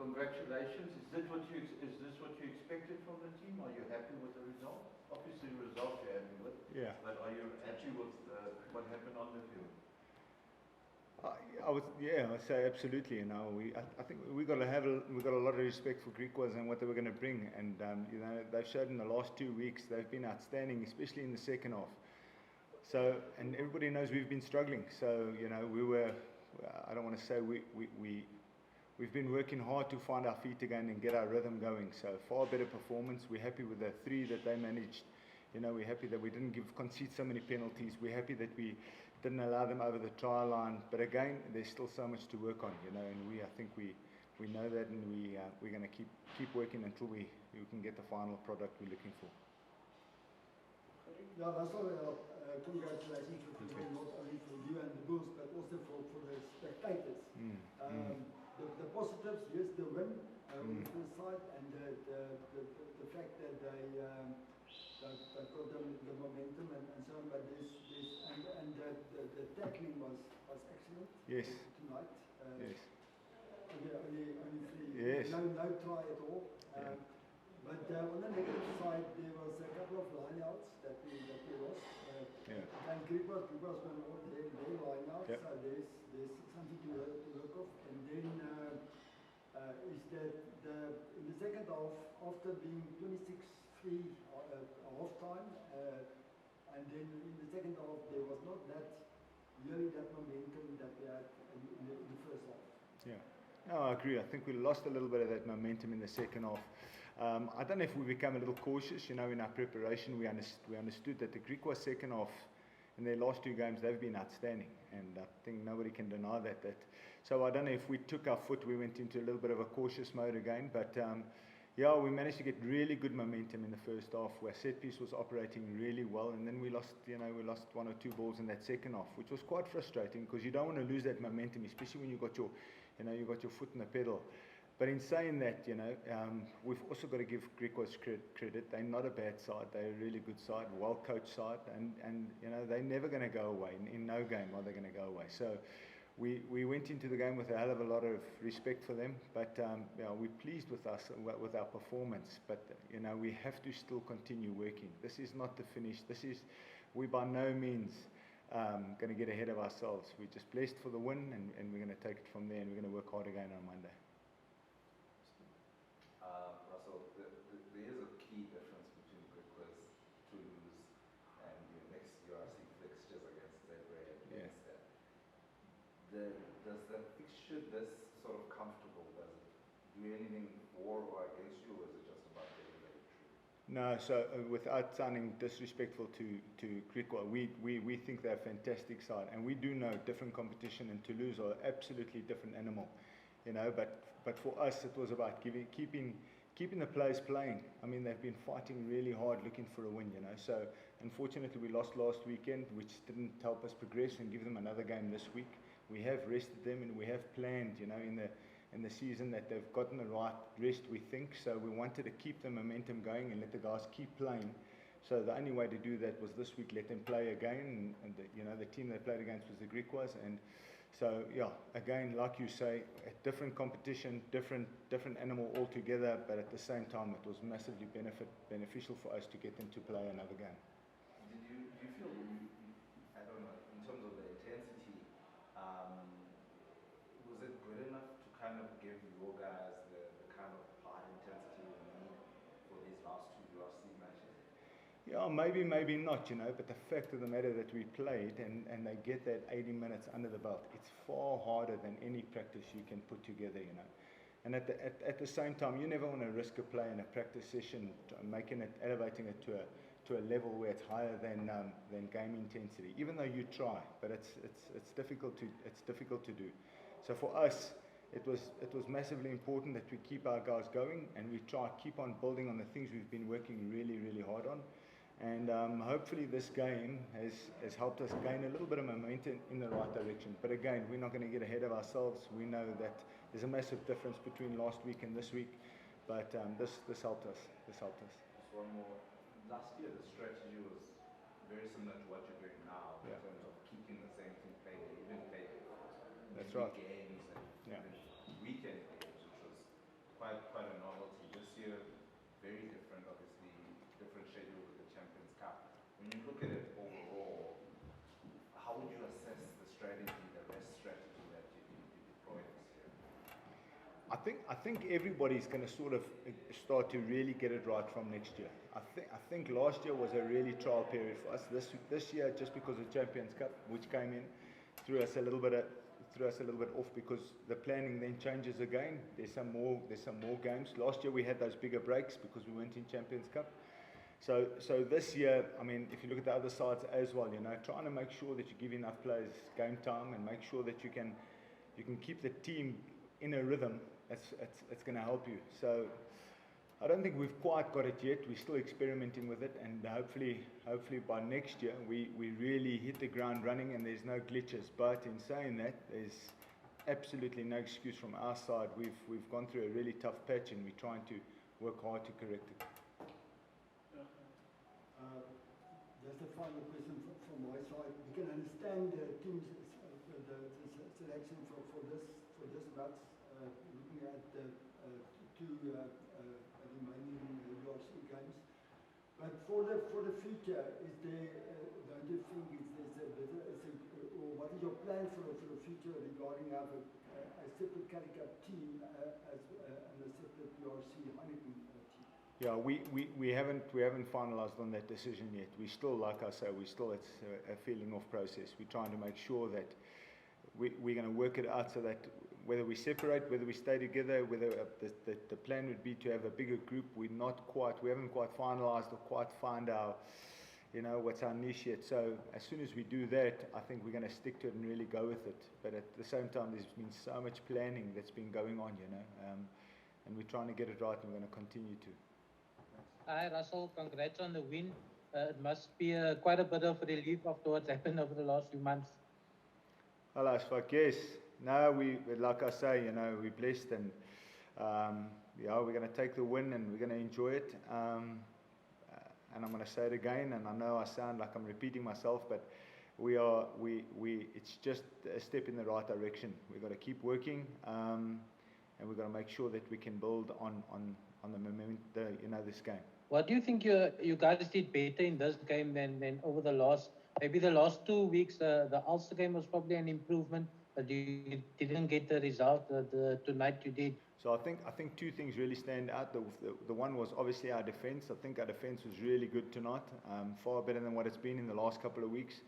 congratulations. Is this what you expected from the team? Are you happy with the result? Obviously, the result you're happy with. Yeah. But are you happy with what happened on the field? I'd say absolutely. You know, I think we got a lot of respect for Griquas and what they were going to bring, and you know, they've showed in the last 2 weeks they've been outstanding, especially in the second half. So, and everybody knows we've been struggling. So, you know, I don't want to say we've been working hard to find our feet again and get our rhythm going. So, far better performance. We're happy with the 3 that they managed. You know, we're happy that we didn't concede so many penalties. We're happy that we didn't allow them over the try line. But again, there's still so much to work on, you know, and I think we know that, and we're going to keep working until we can get the final product we're looking for. Yeah, Russell, congratulations for today, not only for you and the Bulls, but also for the spectators. The positives, yes, the win on the first side, and the fact that they got the momentum and so on, but the tackling was excellent. Yes. Tonight. Yes. Only 3. Yes. No try at all. Yeah. But on the negative side, there was a couple of lineouts that we lost. And Griquas were not their lineouts, yep. So there's something to work off. And then is that in the second half, after being 26-3 half time, and then in the second half there was not that momentum that we had in the first half. Yeah. No, I agree. I think we lost a little bit of that momentum in the second half. I don't know if we become a little cautious. You know, in our preparation, we understood that the Griquas second half, in their last 2 games, they've been outstanding, and I think nobody can deny that. So I don't know if we took our foot, we went into a little bit of a cautious mode again, but yeah, we managed to get really good momentum in the first half, where set piece was operating really well, and then we lost 1 or 2 balls in that second half, which was quite frustrating because you don't want to lose that momentum, especially when you got your foot in the pedal. But in saying that, you know, we've also got to give Griquas credit. They're not a bad side. They're a really good side, well-coached side, and you know, they're never going to go away. In no game are they going to go away. So we went into the game with a hell of a lot of respect for them, but you know, we're pleased with our performance. But you know, we have to still continue working. This is not the finish. We by no means going to get ahead of ourselves. We're just blessed for the win, and we're going to take it from there, and we're going to work hard again on Monday. Russell, there is a key difference between Griquas, Toulouse, and your next URC fixtures against Zebre and against that. Does the fixture this sort of comfortable, does it do anything for or against you, or is it just about getting the victory? No, so without sounding disrespectful to Griquas, we think they're a fantastic side, and we do know different competition, and Toulouse are absolutely different animal, you know. But for us, it was about keeping the players playing. I mean, they've been fighting really hard, looking for a win, you know. So unfortunately, we lost last weekend, which didn't help us progress and give them another game this week. We have rested them, and we have planned, you know, in the season that they've gotten the right rest, we think. So we wanted to keep the momentum going and let the guys keep playing. So the only way to do that was this week, let them play again. And the team they played against was the Griquas. And so, yeah, again, like you say, a different competition, different animal altogether. But at the same time, it was massively beneficial for us to get them to play another game. Do you feel, I don't know, in terms of the intensity, was it good enough to kind of give your guys the kind of high intensity you need for these last 2 URC matches? Yeah, maybe not, you know, but the fact of the matter that we played and they get that 80 minutes under the belt, it's far harder than any practice you can put together, you know. And at the same time, you never want to risk a play in a practice session, elevating it to a level where it's higher than game intensity. Even though you try, but it's difficult to do. So for us, it was massively important that we keep our guys going, and we try to keep on building on the things we've been working really, really hard on. And hopefully this game has helped us gain a little bit of momentum in the right direction. But again, we're not going to get ahead of ourselves. We know that there's a massive difference between last week and this week. But this helped us. Just one more. Last year, the strategy was very similar to what you're doing now, in terms of keeping the same thing played. They even played That's right. games and weekend games, which was very different, obviously, different schedule with the Champions Cup. When you look at it overall, how would you assess the strategy, the rest strategy that you deployed this year? I think everybody's going to sort of start to really get it right from next year. I think last year was a really trial period for us. This year, just because of Champions Cup, which came in, threw us a little bit off because the planning then changes again. There's some more games. Last year we had those bigger breaks because we went in Champions Cup. So this year, I mean, if you look at the other sides as well, trying to make sure that you give enough players game time and make sure that you can keep the team in a rhythm. It's going to help you. So I don't think we've quite got it yet. We're still experimenting with it, and hopefully by next year we really hit the ground running and there's no glitches. But in saying that, there's absolutely no excuse from our side. We've gone through a really tough patch and we're trying to work hard to correct it. Just a final question from my side. We can understand the team's the selection for this match. Looking at the two remaining URC games, but for the future, is there? Don't you think or what is your plan for the future regarding having a separate Currie Cup team and a separate URC Heineken team? Yeah, we haven't finalised on that decision yet. We still, like I say, it's a feeling off process. We're trying to make sure that we're going to work it out so that whether we separate, whether we stay together, whether the plan would be to have a bigger group. We haven't quite finalised or quite found our, what's our niche yet. So as soon as we do that, I think we're going to stick to it and really go with it. But at the same time, there's been so much planning that's been going on, and we're trying to get it right, and we're going to continue to. Hi Russell, congrats on the win. It must be quite a bit of relief after what's happened over the last few months. Hello, Sfak. Yes. No, like I say, we're blessed, and we're going to take the win and we're going to enjoy it. And I'm going to say it again, and I know I sound like I'm repeating myself, but it's just a step in the right direction. We've got to keep working, and we've got to make sure that we can build on the momentum, this game. What do you think you guys did better in this game than over the last 2 weeks? The Ulster game was probably an improvement, but you didn't get the result. Tonight you did. So I think two things really stand out. The one was obviously our defence. I think our defence was really good tonight, far better than what it's been in the last couple of weeks.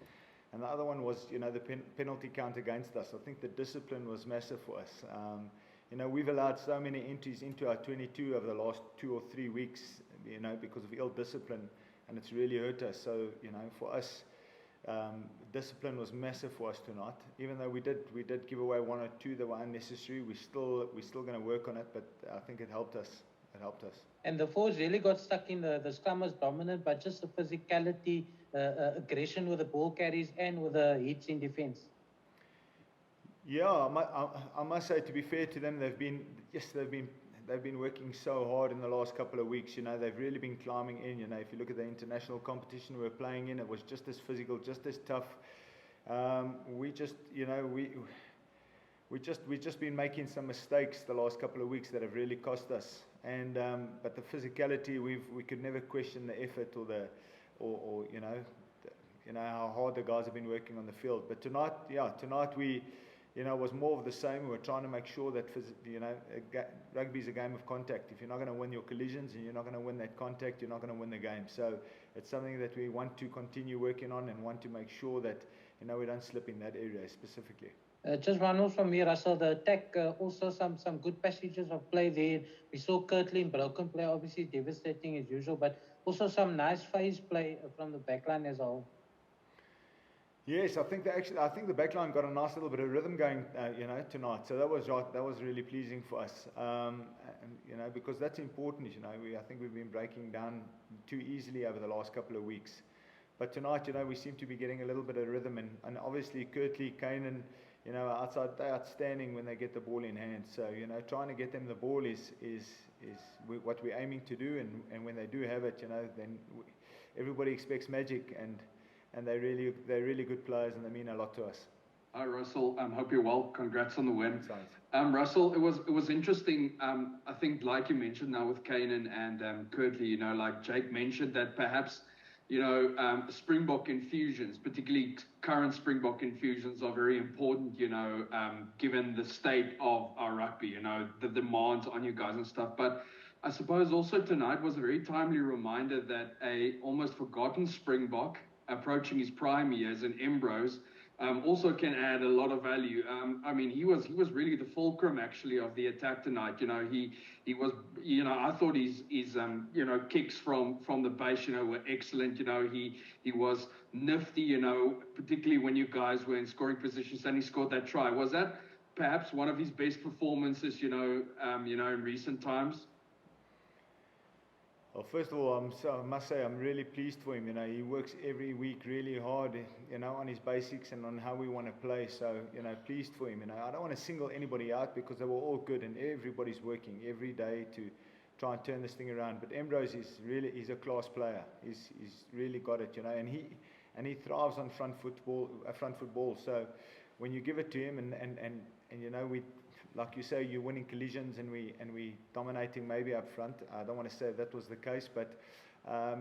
And the other one was, the penalty count against us. I think the discipline was massive for us. We've allowed so many entries into our 22 over the last 2 or 3 weeks, because of ill discipline, and it's really hurt us. So, for us, discipline was massive for us tonight. Even though we did give away 1 or 2 that were unnecessary, we're still going to work on it. But I think it helped us. And the forwards really got stuck in the scrum was dominant, but just the physicality, aggression with the ball carries and with the hits in defence. Yeah, I must say, to be fair to them, they've been working so hard in the last couple of weeks. They've really been climbing in. If you look at the international competition we were playing in, it was just as physical, just as tough. We just been making some mistakes the last couple of weeks that have really cost us. And but the physicality, we could never question the effort or how hard the guys have been working on the field. But tonight we. Was more of the same. We were trying to make sure that, rugby is a game of contact. If you're not going to win your collisions and you're not going to win that contact, you're not going to win the game. So it's something that we want to continue working on and want to make sure that, we don't slip in that area specifically. Just one more from me, Russell. The attack, also some good passages of play there. We saw Curtly in broken play, obviously devastating as usual, but also some nice phase play from the backline as a whole. Yes, I think the backline got a nice little bit of rhythm going, tonight. So that was really pleasing for us, because that's important. I think we've been breaking down too easily over the last couple of weeks. But tonight, we seem to be getting a little bit of rhythm, and obviously Curtly, Kanan, outside, they're outstanding when they get the ball in hand. So trying to get them the ball is what we're aiming to do, and when they do have it, then everybody expects magic, and they're really good players, and they mean a lot to us. Hi, Russell. Hope you're well. Congrats on the win. Thanks. Russell, it was interesting. I think, like you mentioned now with Kanan and Curtly, you know, like Jake mentioned that perhaps, you know, Springbok infusions, particularly current Springbok infusions, are very important, you know, given the state of our rugby, you know, the demands on you guys and stuff. But I suppose also tonight was a very timely reminder that a almost forgotten Springbok approaching his prime years in Embros also can add a lot of value. I mean, he was really the fulcrum actually of the attack tonight. You know, he was, you know, I thought his you know, kicks from the base, you know, were excellent. You know, he was nifty. You know, particularly when you guys were in scoring positions and he scored that try. Was that perhaps one of his best performances? You know, in recent times. Well, first of all, I must say I'm really pleased for him. You know, he works every week really hard, you know, on his basics and on how we want to play. So, you know, pleased for him. You know, I don't want to single anybody out because they were all good and everybody's working every day to try and turn this thing around. But Ambrose he's a class player. He's really got it, you know, and he thrives on front foot ball. So when you give it to him and you know, like you say, you're winning collisions and we dominating maybe up front. I don't want to say that was the case, but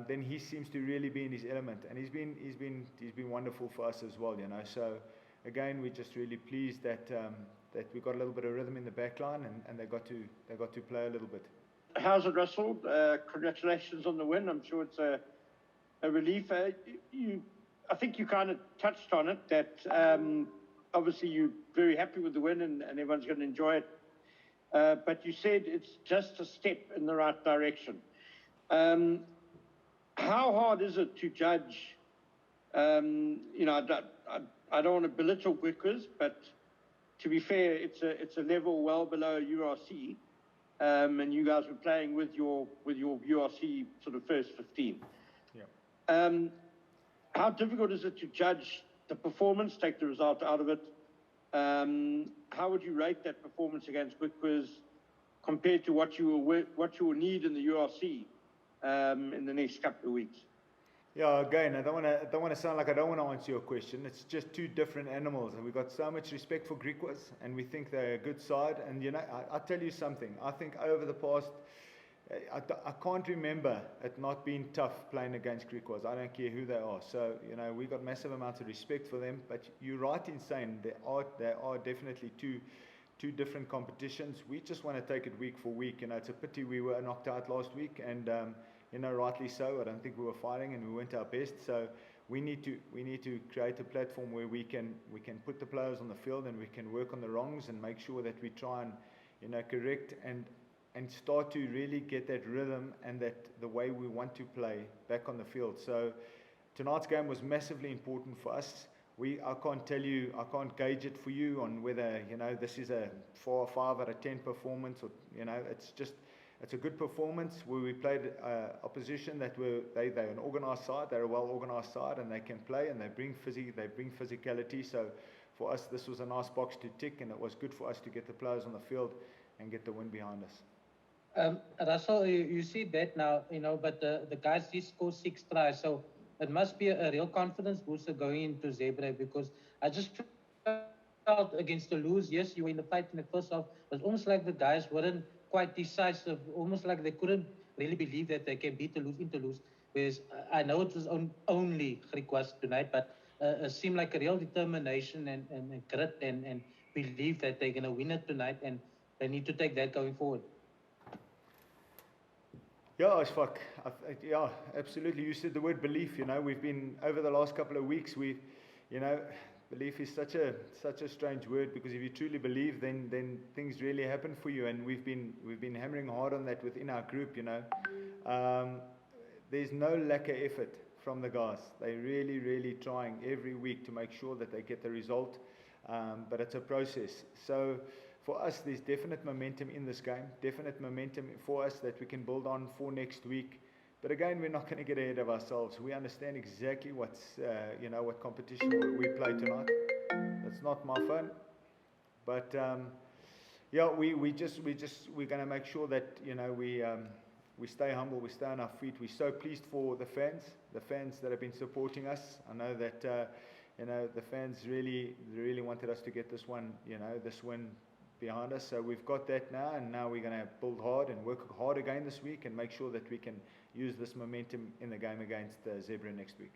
then he seems to really be in his element, and he's been wonderful for us as well, you know. So again, we're just really pleased that we got a little bit of rhythm in the back line and they got to play a little bit. How's it, Russell? Congratulations on the win. I'm sure it's a relief. I think you kind of touched on it that. Obviously, you're very happy with the win and everyone's going to enjoy it. But you said it's just a step in the right direction. How hard is it to judge? You know, I don't want to belittle Griquas, but to be fair, it's a level well below URC. And you guys were playing with your URC sort of first 15. Yeah. How difficult is it to judge the performance, take the result out of it? How would you rate that performance against Griquas compared to what you will need in the URC in the next couple of weeks? Yeah, again, I don't want to sound like I don't want to answer your question. It's just two different animals, and we've got so much respect for Griquas, and we think they're a good side. And you know, I'll tell you something. I think over the past, I can't remember it not being tough playing against Griquas. I don't care who they are. So, you know, we've got massive amounts of respect for them. But you're right in saying there are definitely two different competitions. We just want to take it week for week. You know, it's a pity we were knocked out last week, and you know, rightly so. I don't think we were fighting and we weren't our best. So we need to create a platform where we can put the players on the field and we can work on the wrongs and make sure that we try and, you know, correct and start to really get that rhythm and that the way we want to play back on the field. So tonight's game was massively important for us. I can't gauge it for you on whether, you know, this is a 4 or 5 out of 10 performance, or, you know, it's a good performance where we played opposition that they're an organised side, they're a well organised side, and they can play and they bring physicality. So for us, this was a nice box to tick, and it was good for us to get the players on the field and get the win behind us. Russell, you see that now, you know, but the guys did score 6 tries, so it must be a real confidence booster going into Zebra, because I just felt against the Lose, yes, you were in the fight in the first half, but almost like the guys weren't quite decisive, almost like they couldn't really believe that they can beat the Lose into Lose, whereas I know it was only Griquas tonight, but it seemed like a real determination and grit and belief that they're going to win it tonight, and they need to take that going forward. Yeah, Ashfaq. Yeah, absolutely. You said the word belief. You know, we've been over the last couple of weeks. You know, belief is such a strange word, because if you truly believe, then things really happen for you. And we've been hammering hard on that within our group. You know, there's no lack of effort from the guys. They're really trying every week to make sure that they get the result. But it's a process. So for us, there's definite momentum in this game, definite momentum for us that we can build on for next week. But again, we're not going to get ahead of ourselves. We understand exactly what competition we play tonight. That's not my phone, but yeah, we're going to make sure that, you know, we stay humble, we stay on our feet. We're so pleased for the fans that have been supporting us. I know that you know, the fans really wanted us to get this one, you know, this win behind us. So we've got that now, and now we're going to build hard and work hard again this week and make sure that we can use this momentum in the game against Zebra next week.